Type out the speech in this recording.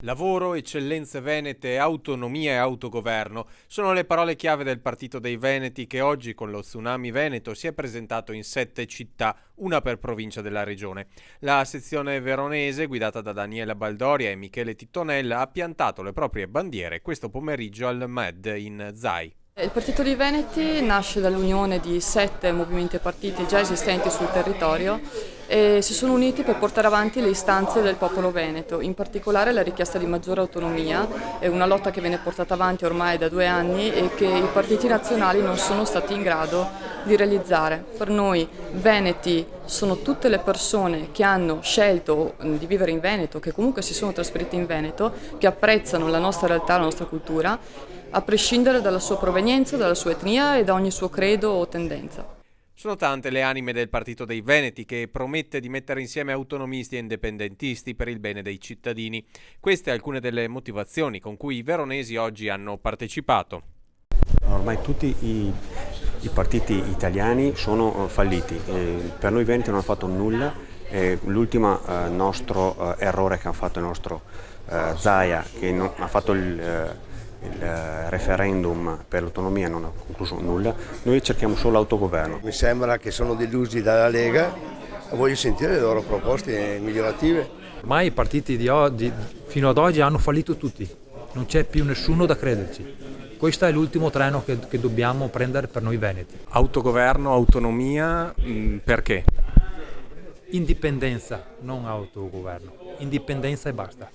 Lavoro, eccellenze venete, autonomia e autogoverno sono le parole chiave del Partito dei Veneti che oggi con lo Tsunami Veneto si è presentato in 7 città, una per provincia della regione. La sezione veronese, guidata da Daniela Baldoria e Michele Tittonella, ha piantato le proprie bandiere questo pomeriggio al MED in Zai. Il Partito dei Veneti nasce dall'unione di 7 movimenti e partiti già esistenti sul territorio e si sono uniti per portare avanti le istanze del popolo veneto, in particolare la richiesta di maggiore autonomia, è una lotta che viene portata avanti ormai da 2 anni e che i partiti nazionali non sono stati in grado di realizzare. Per noi veneti sono tutte le persone che hanno scelto di vivere in Veneto, che comunque si sono trasferite in Veneto, che apprezzano la nostra realtà, la nostra cultura, a prescindere dalla sua provenienza, dalla sua etnia e da ogni suo credo o tendenza. Sono tante le anime del Partito dei Veneti che promette di mettere insieme autonomisti e indipendentisti per il bene dei cittadini. Queste alcune delle motivazioni con cui i veronesi oggi hanno partecipato. Ormai tutti i partiti italiani sono falliti, per noi veneti non hanno fatto nulla, l'ultimo nostro errore che ha fatto il nostro Zaia, che ha fatto il referendum per l'autonomia, non ha concluso nulla, noi cerchiamo solo l'autogoverno. Mi sembra che sono delusi dalla Lega e voglio sentire le loro proposte migliorative. Ormai i partiti fino ad oggi hanno fallito tutti, non c'è più nessuno da crederci. Questo è l'ultimo treno che dobbiamo prendere per noi veneti. Autogoverno, autonomia, perché? Indipendenza, non autogoverno. Indipendenza e basta.